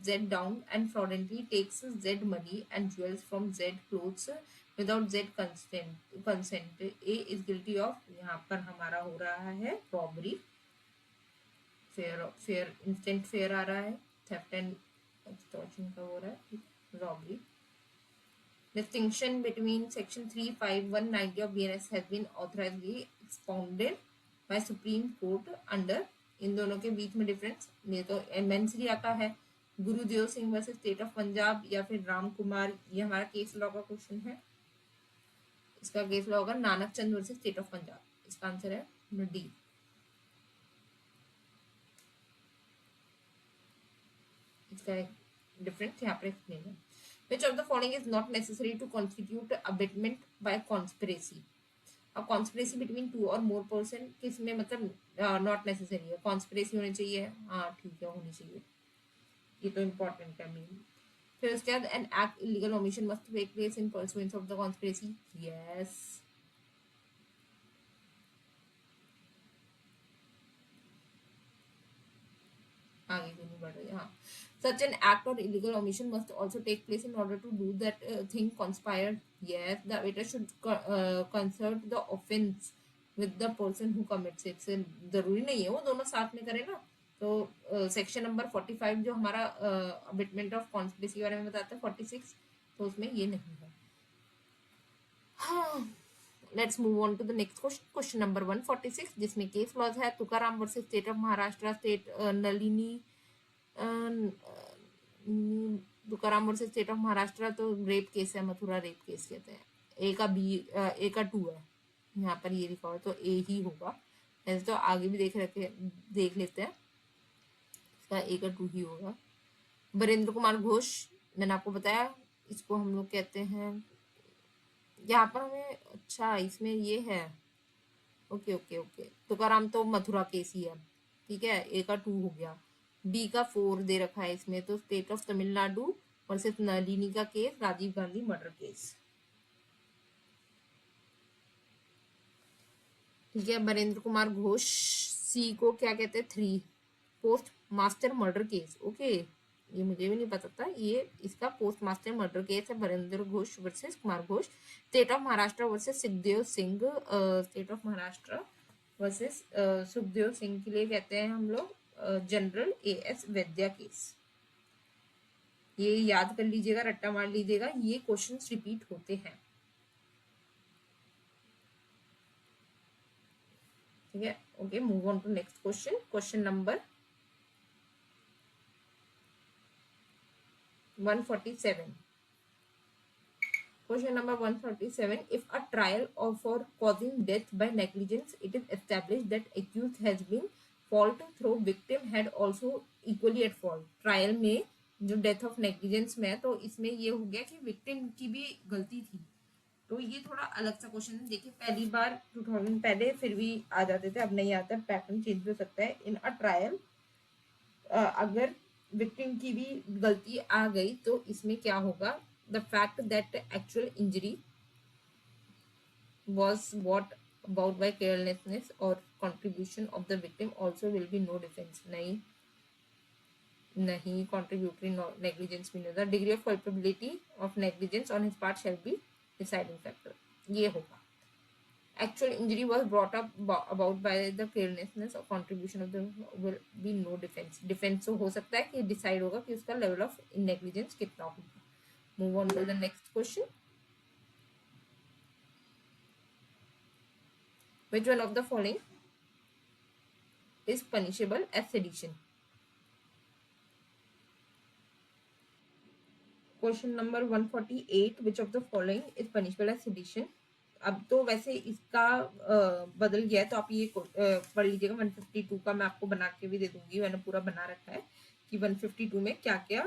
Z down and fraudulently takes Z money and jewels from Z clothes without Z consent. A is guilty of, यहाँ पर हमारा हो रहा है रॉबरी, फेयर इंस्टेंट फेयर आ रहा है, थेफ्ट एंड एक्सटॉर्शन का हो रहा है, robbery. Distinction between section 35190 of BNS has been authorized expounded by Supreme Court under, इन दोनों के बीच में डिफरेंस, ये तो एमेंसरी आता है, गुरुदेव Singh versus state of Punjab या फिर राम कुमार, ये हमारा केस लॉ का क्वेश्चन है, इसका केस लॉ होगा Nanak Chand versus state of Punjab, इसका आंसर है डी। इसका डिफरेंस यहाँ पर एक्सप्लेन है। Which of the following is not necessary to constitute abetment by conspiracy? अब कॉन्स्पिरेसी बिटवीन 2 और मोर पर्सन किस में, मतलब नॉट नेसेसरी है, कॉन्स्पिरेसी होनी चाहिए, हाँ ठीक है होनी चाहिए, ये तो इम्पोर्टेंट है मेन। फिर उसके बाद an act illegal omission must take place in pursuance of the conspiracy, yes. आगे क्यों नहीं बढ़ रही, हाँ। Such an act or illegal omission must also take place in order to do that thing conspired. Yes, the waiter should consult the offense with the person who commits it. So, जरूरी नहीं है वो दोनों साथ में करें ना, तो सेक्शन नंबर 45 जो हमारा अबेटमेंट ऑफ कॉन्स्पिरेसी के बारे में बताता है 46, तो उसमें ये नहीं है। हाँ, let's move on to the next question, question number 146 जिसमें केस लॉज है Tukaram versus state of Maharashtra, state Nalini Tukaram versus state of Maharashtra तो रेप केस है, मथुरा रेप केस कहते हैं। ए का 2 है यहाँ पर, ये लिखा हुआ तो ए ही होगा। ऐसे तो आगे भी देख लेते हैं, इसका ए का 2 ही होगा। बरेंद्र कुमार घोष, मैंने आपको बताया, इसको हम लोग कहते हैं, यहाँ पर हमें, अच्छा इसमें ये है, ओके ओके ओके, तुकाराम तो मथुरा केस ही है, ठीक है, ए का 2 हो गया। बी का 4 दे रखा है इसमें, तो state of Tamil Nadu versus Nalini का case, Rajiv Gandhi murder case, ठीक है। बरेंद्र कुमार घोष, सी को क्या कहते हैं, 3, post master murder case, okay, ये मुझे भी नहीं पता था, ये इसका पोस्ट मास्टर मर्डर केस है, Barendra Ghosh versus Kumar Ghosh. State of Maharashtra versus Sukhdev Singh, state of Maharashtra versus Sukhdev Singh के लिए कहते हैं हम लोग जनरल एएस वैद्या केस। ये याद कर लीजिएगा, रट्टा मार लीजिएगा, ये क्वेश्चंस रिपीट होते हैं, ठीक है। Okay, move on to next question, question number 147. Question number 147. If a trial for causing death by negligence, it is established that accused has been fault through victim had also equally at fault. Trial में जो death of negligence में है, तो इसमें ये हो गया कि विक्टिम की भी गलती थी, तो ये थोड़ा अलग सा क्वेश्चन है। देखिए पहली बार 2000 पहले फिर भी आ जाते थे, अब नहीं आता, पैटर्न चेंज हो सकता है। इन अ ट्रायल अगर विक्टिम की भी गलती आ गई तो इसमें क्या होगा, the fact that actual injury was brought about by carelessness or contribution of the victim also will be no defense. नहीं contributory negligence भी नहीं होता। degree of culpability of negligence on his part shall be deciding factor, ये होगा। actual injury was brought up about by the carelessness or contribution of the will be no defense. defense तो हो सकता है कि decide होगा कि उसका level of negligence कितना होगा। move on to the next question. Which one of the following is punishable as sedition? Question number 148. Which of the following is punishable as sedition? अब तो वैसे इसका बदल गया है, तो आप ये पढ़ लीजिएगा। 152 का मैं आपको बना के भी दे दूंगी, मैंने पूरा बना रखा है कि 152 में क्या क्या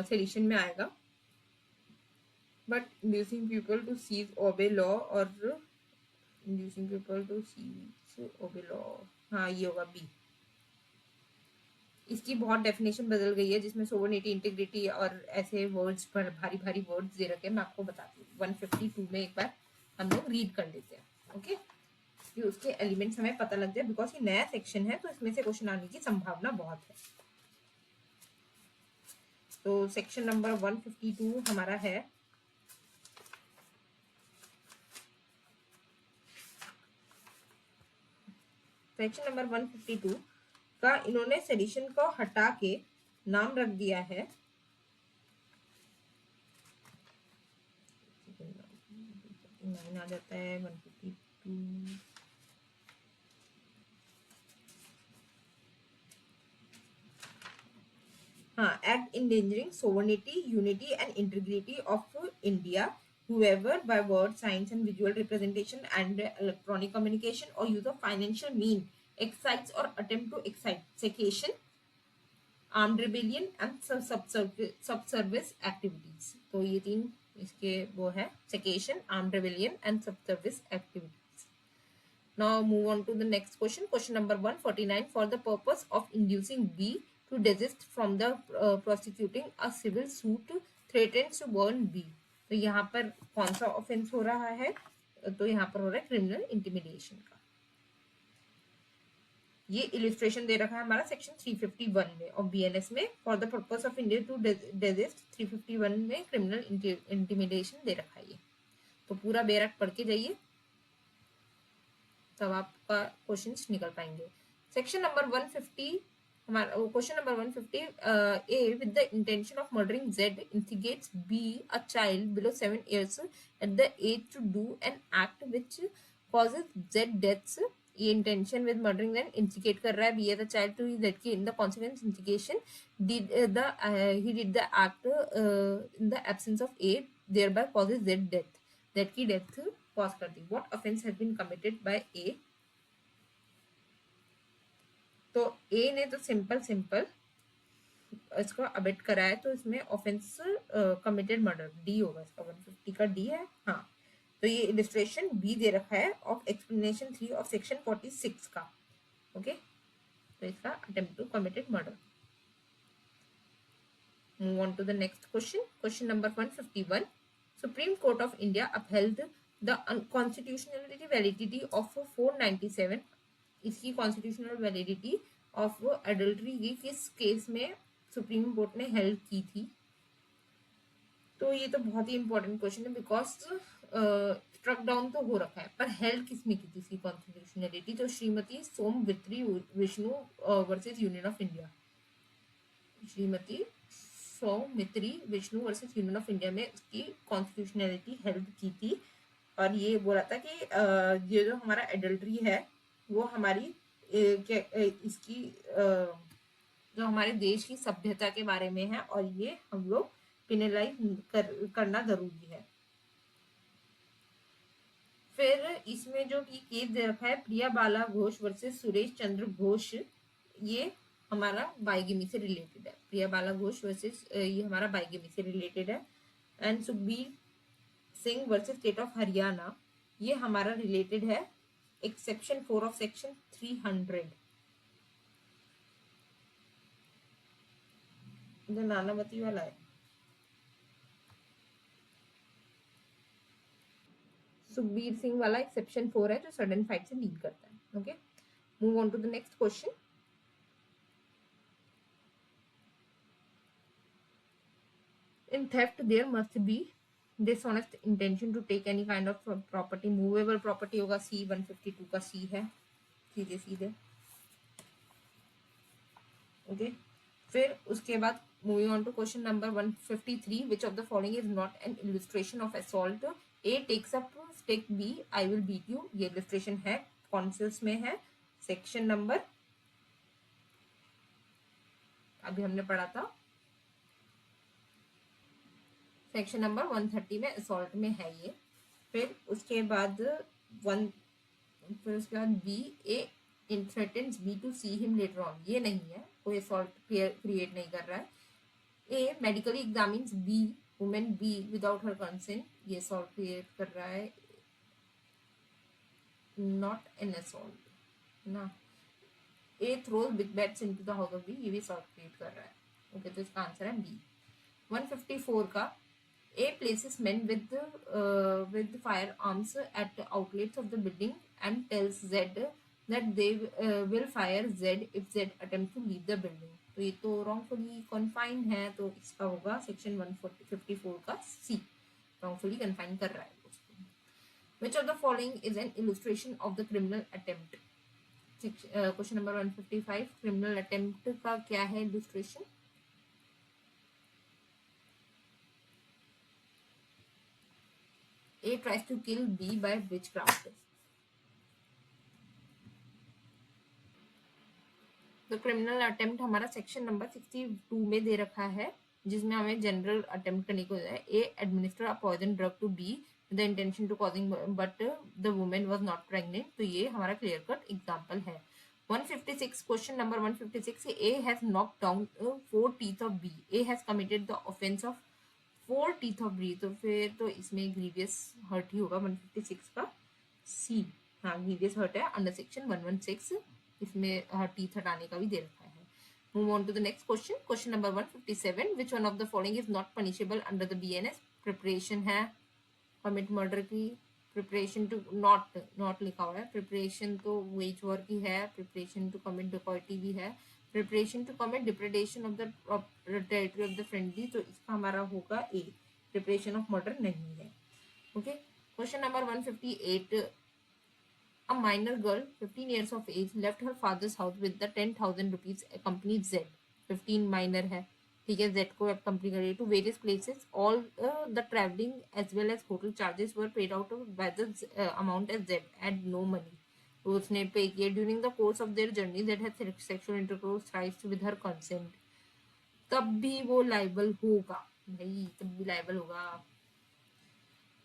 सेडिशन में आएगा। But inducing people to cease obey law और inducing people to cease obey law, हाँ ये होगा बी। इसकी बहुत डेफिनेशन बदल गई है, जिसमें सोवर्निटी, इंटीग्रिटी और ऐसे वर्ड्स पर भारी भारी वर्ड्स दे रखे हैं, मैं आपको बताती हूँ। 152 में एक बार हम लोग रीड कर लेते हैं, ओके, कि उसके एलिमेंट्स हमें पता लग जाए, बिकॉज ये नया सेक्शन है तो इसमें से क्वेश्चन आने की संभावना बहुत है। तो सेक्शन नंबर 152 हमारा है सेक्शन नंबर 152 का इन्होंने सेडिशन को हटा के नाम रख दिया है आ जाता है 152, हाँ, act endangering sovereignty, unity and integrity of India whoever by word, signs and visual representation and electronic communication or use of financial mean excites or attempt to excite secession, armed rebellion and subservice activities। तो ये तीन इसके वो है, secession, armed rebellion and subservice activities। Now move on to the next question, question number 149. For the purpose of inducing B to desist from the prosecuting a civil suit threatens to burn B, तो यहाँ पर कौन सा offence हो रहा है, तो यहाँ पर हो रहा है क्रिमिनल इंटिमिडेशन का। ये इलिस्ट्रेशन दे रखा है हमारा सेक्शन 351 में और बीएनएस में। For the purpose of India to desist 351 में क्रिमिनल इंटिमिडेशन दे रखा है। तो पूरा बेरक पढ़ के जाइए, तब आपका क्वेश्चंस निकल पाएंगे। सेक्शन नंबर 150 हमारा question number 150, A with the intention of murdering Z instigates B, a child below 7 years at the age to do an act which causes Z deaths ये intention with murdering then indicate कर रहा है B as a child to Z की in the consequence indication did the he did the act in the absence of A thereby causes Z death, Z की death cause कर दी. What offence has been committed by A. तो A ने तो simple इसको abate करा है, तो इसमें ऑफेंस कमिटेड मर्डर डी होगा इसका. 150 का डी है. हाँ, तो ये इलिस्ट्रेशन बी दे रखा है ऑफ एक्सप्लेनेशन 3 ऑफ सेक्शन 46 का. ओके, तो इसका attempt to committed murder. Move on to the next question. Question number 151. Supreme court of India upheld the unconstitutionality validity of 497. इसकी कॉन्स्टिट्यूशनल वैलिडिटी ऑफ एडल्ट्री की किस case में supreme court ने held की थी. तो ये तो बहुत ही इंपॉर्टेंट क्वेश्चन है, बिकॉज स्ट्रक डाउन तो हो रखा है, पर हेल्ड किसमें की थी इसकी कॉन्स्टिट्यूशनलिटी. तो Shrimati Somvitri Vishnu versus union of India. Shrimati Saumitri Vishnu versus union of India में इसकी कॉन्स्टिट्यूशनलिटी हेल्ड की थी. और ये बोला था कि ये जो हमारा एडल्ट्री है वो हमारी इसकी जो हमारे देश की सभ्यता के बारे में है, और ये हम लोग पिनलाइज करना जरूरी है. फिर इसमें जो केस दे रखा है प्रिया बाला घोष वर्सेस सुरेश चंद्र घोष, ये हमारा बाइगेमी से रिलेटेड है. प्रिया बाला घोष वर्सेस ये हमारा बाइगेमी से रिलेटेड है. And Sukhbir Singh versus state of Haryana, ये हमारा रिलेटेड है एक्सेप्शन 4 ऑफ सेक्शन 300. जो नानावती वाला है, सुखबीर सिंह वाला एक्सेप्शन 4 है जो सडन फाइट से डील करता है. Okay, move on to the next question. In theft there must be dishonest intention to take any kind of property. Movable property होगा C. 152 का C है, सीधे. ओके, फिर उसके बाद moving on to question number 153. Which of the following is not an illustration of assault. A takes up stick, B I will beat you. ये illustration है, कौन से उसमें है, सेक्शन नंबर अभी हमने पढ़ा था, सेक्शन नंबर 130 में असॉल्ट में है ये. फिर उसके बाद B, A threatens B to see him later on. ये नहीं है, कोई असॉल्ट क्रिएट नहीं कर रहा है. A medically examines B women B without her consent, ये असॉल्ट क्रिएट कर रहा है, नॉट एन असॉल्ट ना. A throws big bats into the house of B, ये भी असॉल्ट क्रिएट कर रहा है. ओके, तो इसका आंसर है बी. 154 का A places men with firearms at the outlets of the building and tells Z that they will fire Z if Z attempt to leave the building. तो ये तो wrongfully confined है, तो इसका होगा सेक्शन 154 का C. wrongfully confined कर रहा है उसको. Which of the following is an illustration of the criminal attempt? Question number 155. criminal attempt का क्या है illustration? A tries to kill B by witchcraft. तो क्रिमिनल अटेम्प्ट हमारा सेक्शन नंबर 62 में दे रखा है, जिसमें हमें जनरल अटेम्प्ट करने को है. A administer a poison drug to B with the intention to causing but the women was not pregnant. तो ये हमारा क्लियर कट एग्जांपल है. 156 question number 156. A has knocked down 4 teeth of B. A has committed the offence of 4 teeth of B. तो फिर तो इसमें grievous hurt ही होगा 156 का सी. हाँ, ग्रीवियस हर्ट है अंडर सेक्शन 116. इसमें टीथ हटाने का भी दे रखा है. Move on to the next question. Question number 157. Which one of the following is not punishable under the BNS. Preparation है कमिट मर्डर की. प्रिपरेशन टू नॉट लिखा हुआ है. प्रिपरेशन तो वेज वॉर की है. प्रिपरेशन टू कमिट डिकॉइटी भी है. Preparation to commit depredation of the territory of the friendly. तो इसका हमारा होगा ए. प्रिपरेशन ऑफ मर्डर नहीं है. Okay, question number 158. A minor girl 15 years of age left her father's house with the 10,000 rupees accompanied Z. 15 minor है, ठीक है, Z को accompany करिए to various places. All the traveling as well as hotel charges were paid out by the amount as Z and no money. तो उसने पे किया during the course of their journey that had sexual intercourse thrice with her consent, तब भी वो liable होगा भाई, तब भी लाइबल होगा।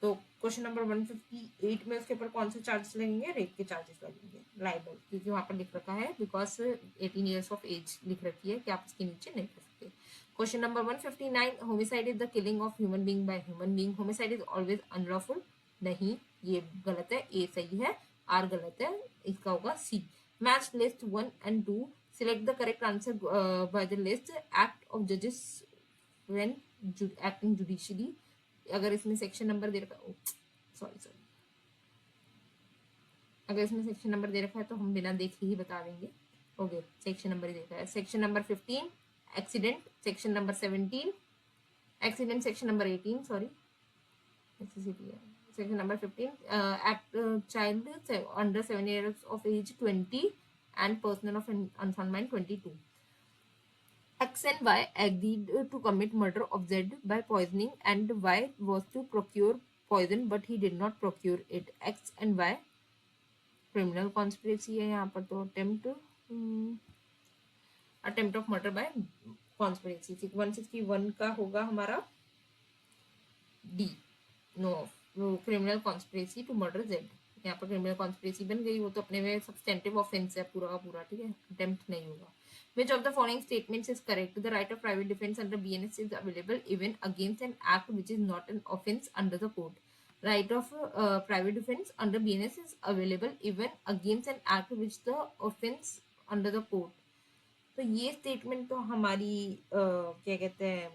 तो क्वेश्चन नंबर 158 में उसके ऊपर कौन से चार्जेस लगेंगे? रेप के चार्जेस लगेंगे, लाइबल, क्योंकि वहां पर लिख रखा है बिकॉज 18 ईयर्स ऑफ एज लिख रखी है कि आप इसके नीचे नहीं कर सकते। Question number 159, homicide is the killing of human being by human being, homicide is always unlawful, नहीं ये गलत है, ए सही है, आर गलत है, इसका होगा C. Match list 1 and 2, select the correct answer by the list, act of जजेस व्हेन एक्टिंग जुडिशियली, अगर इसमें सेक्शन नंबर दे रखा, सॉरी, अगर इसमें सेक्शन नंबर दे रखा है तो हम बिना देखे ही बता देंगे। ओके, सेक्शन नंबर ही देखा है। Section number 15 accident, section number 17 accident, section number 18 sorry section number 15 act child under 7 years of age 20 and person of unsound mind 22. X and Y agreed to commit murder of Z by poisoning, and Y was to procure poison but he did not procure it. X and Y criminal conspiracy है यहाँ पर, तो attempt of murder by conspiracy. 161 का होगा हमारा D, no, criminal conspiracy to murder Z, यहाँ पर criminal conspiracy बन गई, वो तो अपने में सब्सटेंटिव ऑफेंस है पूरा का पूरा, ठीक है, अटेम्प्ट नहीं होगा। Which of the following statements is correct? The right of private defense under BNS is available even against an act which is not an offense under the code. Right of private defense under BNS is available even against an act which the offense under the code. तो ये statement तो हमारी क्या कहते हैं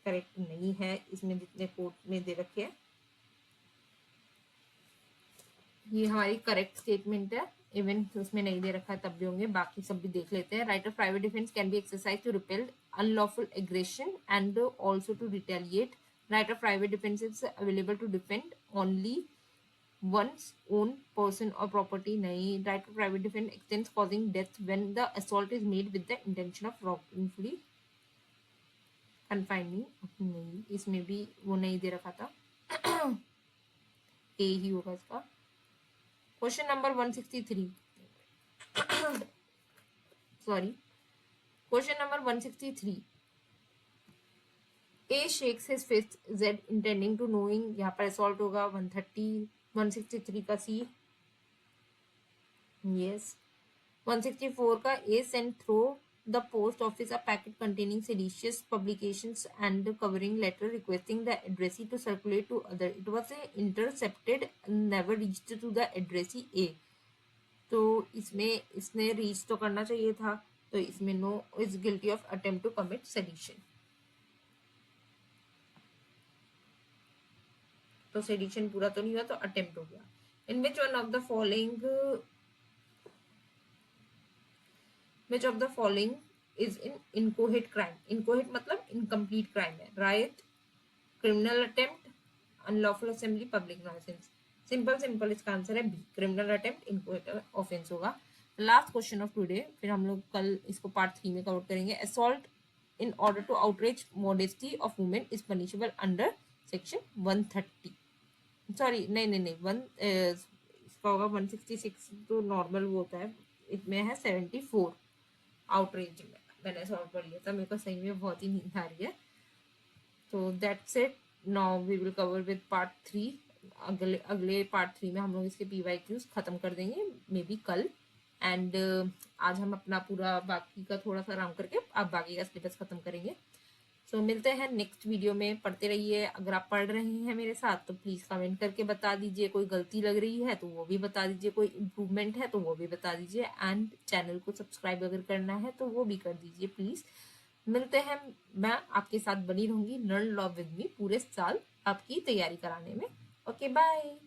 correct नहीं है, इसमें जितने कोर्ट में दे रखे हैं ये हमारी करेक्ट स्टेटमेंट है, इवन उसमें नहीं दे रखा है तब भी होंगे, बाकी सब भी देख लेते हैं। Right of private defence can be exercise to repel unlawful aggression and also to retaliate. Right of private defence is available to defend only one's own person or property, नहीं। right of private defense extends causing death when the assault is made with the intention of wrongfully confining, नहीं, इसमें भी वो नहीं दे रखा था, ए ही होगा इसका। Question number 163 sorry, question number 163, A shakes his fist, Z intending to knowing, यहाँ पर assault होगा। 163 का C, yes। 164 का A sent through the post office a packet containing seditious publications and covering letter requesting the addressee to circulate to other. It was intercepted and never reached to the addressee A. तो इसमें इसने reach तो करना चाहिए था, तो इसमें no, is guilty of attempt to commit sedition. तो सेडिशन पूरा तो नहीं हुआ, तो अटेम्प्ट हो गया। In which one of the following, which of the following is in inchoate crime, inchoate मतलब इनकम्प्लीट क्राइम है। Right, criminal attempt, unlawful assembly, public nuisance. Simple इसका आंसर है B, criminal attempt inchoate offence होगा। Last question of today, फिर हम लोग कल इसको पार्ट 3 में कवर करेंगे। Assault in order to outrage modesty of women is punishable under section 130, sorry नहीं, इसका होगा 166, तो नॉर्मल वो होता है, इसमें है 74 आउटरेज में। मैंने सॉल्व कर लिया था, मेरे को सही में बहुत ही नींद आ रही है। तो that's it, now we will cover with part 3। अगले पार्ट 3 में हम लोग इसके PYQs खत्म कर देंगे, मे बी कल। एंड आज हम अपना पूरा बाकी का थोड़ा सा आराम करके अब बाकी का सिलेबस खत्म करेंगे। सो मिलते हैं नेक्स्ट वीडियो में, पढ़ते रहिए। अगर आप पढ़ रहे हैं मेरे साथ तो प्लीज कमेंट करके बता दीजिए, कोई गलती लग रही है तो वो भी बता दीजिए, कोई इम्प्रूवमेंट है तो वो भी बता दीजिए, एंड चैनल को सब्सक्राइब अगर करना है तो वो भी कर दीजिए प्लीज। मिलते हैं, मैं आपके साथ बनी रहूंगी लर्न लॉ विद मी पूरे साल आपकी तैयारी कराने में। Okay, bye.